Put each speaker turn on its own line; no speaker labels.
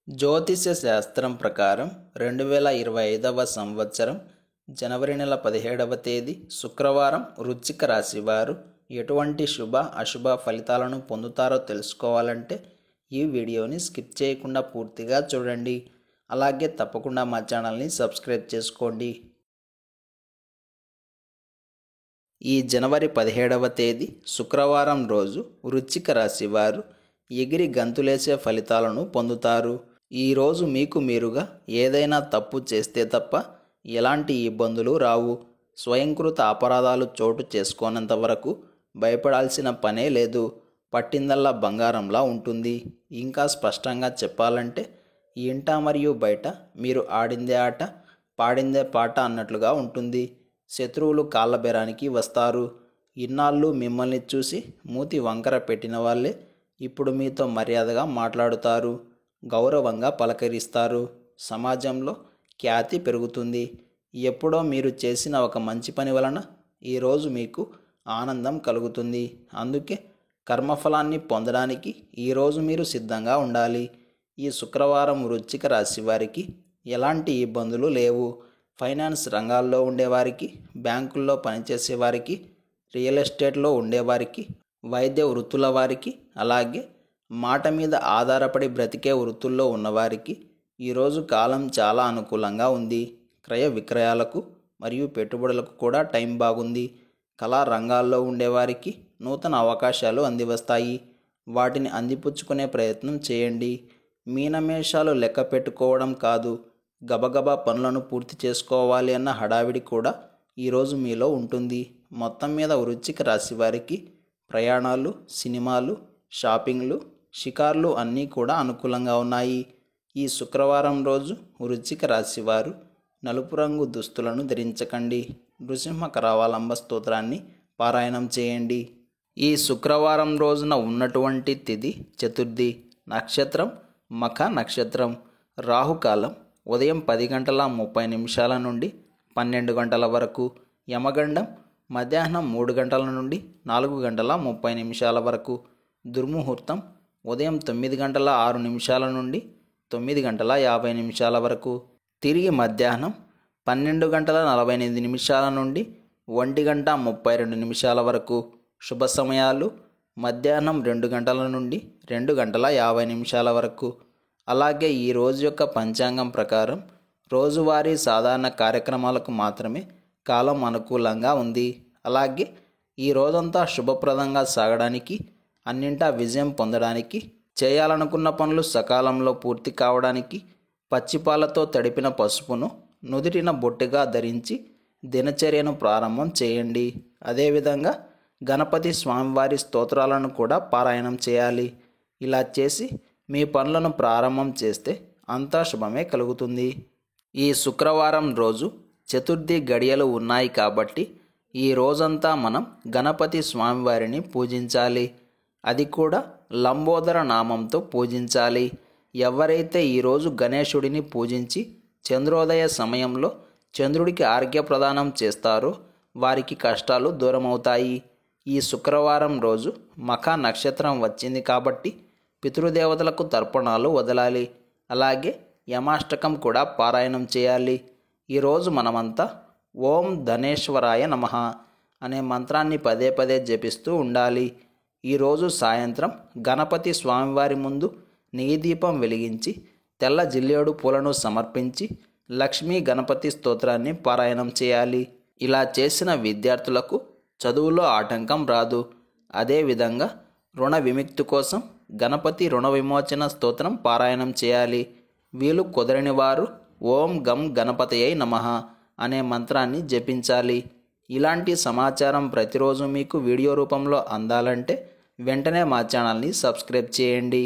జ్యోతిష్య శాస్త్రం ప్రకారం 2025వ సంవత్సరం జనవరి నెల 17వ తేదీ శుక్రవారం వృశ్చిక రాశి వారు ఎటువంటి శుభ అశుభ ఫలితాలను పొందుతారో తెలుసుకోవాలంటే ఈ వీడియోని స్కిప్ చేయకుండా పూర్తిగా చూడండి. అలాగే తప్పకుండా మా ఛానల్ని సబ్స్క్రైబ్ చేసుకోండి. ఈ జనవరి 17వ తేదీ శుక్రవారం రోజు వృశ్చిక రాశి వారు ఎగిరి గంతులేసే ఫలితాలను పొందుతారు. ఈరోజు మీకు మీరుగా ఏదైనా తప్పు చేస్తే తప్ప ఎలాంటి ఇబ్బందులు రావు. స్వయంకృత అపరాధాలు చోటు చేసుకోనంత వరకు భయపడాల్సిన పనే లేదు. పట్టిందల్లా బంగారంలా ఉంటుంది. ఇంకా స్పష్టంగా చెప్పాలంటే ఇంట మరియు బయట మీరు ఆడిందే ఆట పాడిందే పాట అన్నట్లుగా ఉంటుంది. శత్రువులు కాళ్ళబెరానికి వస్తారు. ఇన్నాళ్ళు మిమ్మల్ని చూసి మూతి వంకర పెట్టిన వాళ్ళే ఇప్పుడు మీతో మర్యాదగా మాట్లాడుతారు. గౌరవంగా పలకరిస్తారు. సమాజంలో ఖ్యాతి పెరుగుతుంది. ఎప్పుడో మీరు చేసిన ఒక మంచి పని వలన ఈరోజు మీకు ఆనందం కలుగుతుంది. అందుకే కర్మఫలాన్ని పొందడానికి ఈరోజు మీరు సిద్ధంగా ఉండాలి. ఈ శుక్రవారం వృశ్చిక రాశి వారికి ఎలాంటి ఇబ్బందులు లేవు. ఫైనాన్స్ రంగాల్లో ఉండేవారికి, బ్యాంకుల్లో పనిచేసేవారికి, రియల్ ఎస్టేట్లో ఉండేవారికి, వైద్య వృత్తుల వారికి, అలాగే మాట మీద ఆధారపడి బ్రతికే వృత్తుల్లో ఉన్నవారికి ఈరోజు కాలం చాలా అనుకూలంగా ఉంది. క్రయ విక్రయాలకు మరియు పెట్టుబడులకు కూడా టైం బాగుంది. కళా రంగాల్లో ఉండేవారికి నూతన అవకాశాలు అందివస్తాయి. వాటిని అందిపుచ్చుకునే ప్రయత్నం చేయండి. మీనమేషాలు లెక్క పెట్టుకోవడం కాదు, గబగబా పనులను పూర్తి చేసుకోవాలి అన్న హడావిడి కూడా ఈరోజు మీలో ఉంటుంది. మొత్తం మీద వృశ్చిక రాశి వారికి ప్రయాణాలు, సినిమాలు, షాపింగ్లు, షికార్లు అన్నీ కూడా అనుకూలంగా ఉన్నాయి. ఈ శుక్రవారం రోజు వృశ్చిక రాశి వారు నలుపు రంగు దుస్తులను ధరించకండి. నృసింహ కరావలంబ స్తోత్రాన్ని పారాయణం చేయండి. ఈ శుక్రవారం రోజున ఉన్నటువంటి తిథి చతుర్థి, నక్షత్రం మఖ నక్షత్రం, రాహుకాలం ఉదయం 10:30 నుండి 12 వరకు, యమగండం మధ్యాహ్నం 3 నుండి 4:30 వరకు, దుర్ముహూర్తం ఉదయం 9:06 నుండి 9:50 వరకు, తిరిగి మధ్యాహ్నం 12:48 నుండి 1:32 వరకు. శుభ సమయాలు మధ్యాహ్నం 2 నుండి 2:50 వరకు. అలాగే ఈ రోజు యొక్క పంచాంగం ప్రకారం రోజువారీ సాధారణ కార్యక్రమాలకు మాత్రమే కాలం అనుకూలంగా ఉంది. అలాగే ఈ రోజంతా శుభప్రదంగా సాగడానికి, అన్నింటా విజయం పొందడానికి, చేయాలనుకున్న పనులు సకాలంలో పూర్తి కావడానికి పచ్చిపాలతో తడిపిన పసుపును నుదిటిన బొట్టుగా ధరించి దినచర్యను ప్రారంభం చేయండి. అదేవిధంగా గణపతి స్వామివారి స్తోత్రాలను కూడా పారాయణం చేయాలి. ఇలా చేసి మీ పనులను ప్రారంభం చేస్తే అంతా శుభమే కలుగుతుంది. ఈ శుక్రవారం రోజు చతుర్థి గడియలు ఉన్నాయి కాబట్టి ఈ రోజంతా మనం గణపతి స్వామివారిని పూజించాలి. అది కూడా లంబోదర నామంతో పూజించాలి. ఎవరైతే ఈరోజు గణేశుడిని పూజించి చంద్రోదయ సమయంలో చంద్రుడికి ఆర్ఘ్య ప్రదానం చేస్తారో వారికి కష్టాలు దూరమవుతాయి. ఈ శుక్రవారం రోజు మఖ నక్షత్రం వచ్చింది కాబట్టి పితృదేవతలకు తర్పణాలు వదలాలి. అలాగే యమాష్టకం కూడా పారాయణం చేయాలి. ఈరోజు మనమంతా ఓం ధనేశ్వరాయ నమః అనే మంత్రాన్ని పదే పదే జపిస్తూ ఉండాలి. ఈరోజు సాయంత్రం గణపతి స్వామివారి ముందు నెయ్యి దీపం వెలిగించి తెల్ల జిల్లేడు పూలను సమర్పించి లక్ష్మీ గణపతి స్తోత్రాన్ని పారాయణం చేయాలి. ఇలా చేసిన విద్యార్థులకు చదువులో ఆటంకం రాదు. అదేవిధంగా రుణ విముక్తి కోసం గణపతి రుణ విమోచన స్తోత్రం పారాయణం చేయాలి. వీలు కుదరని వారు ఓం గం గణపతయై నమః అనే మంత్రాన్ని జపించాలి. ఇలాంటి సమాచారం ప్రతిరోజు మీకు వీడియో రూపంలో అందాలంటే వెంటనే మా ఛానల్ని సబ్స్క్రైబ్ చేయండి.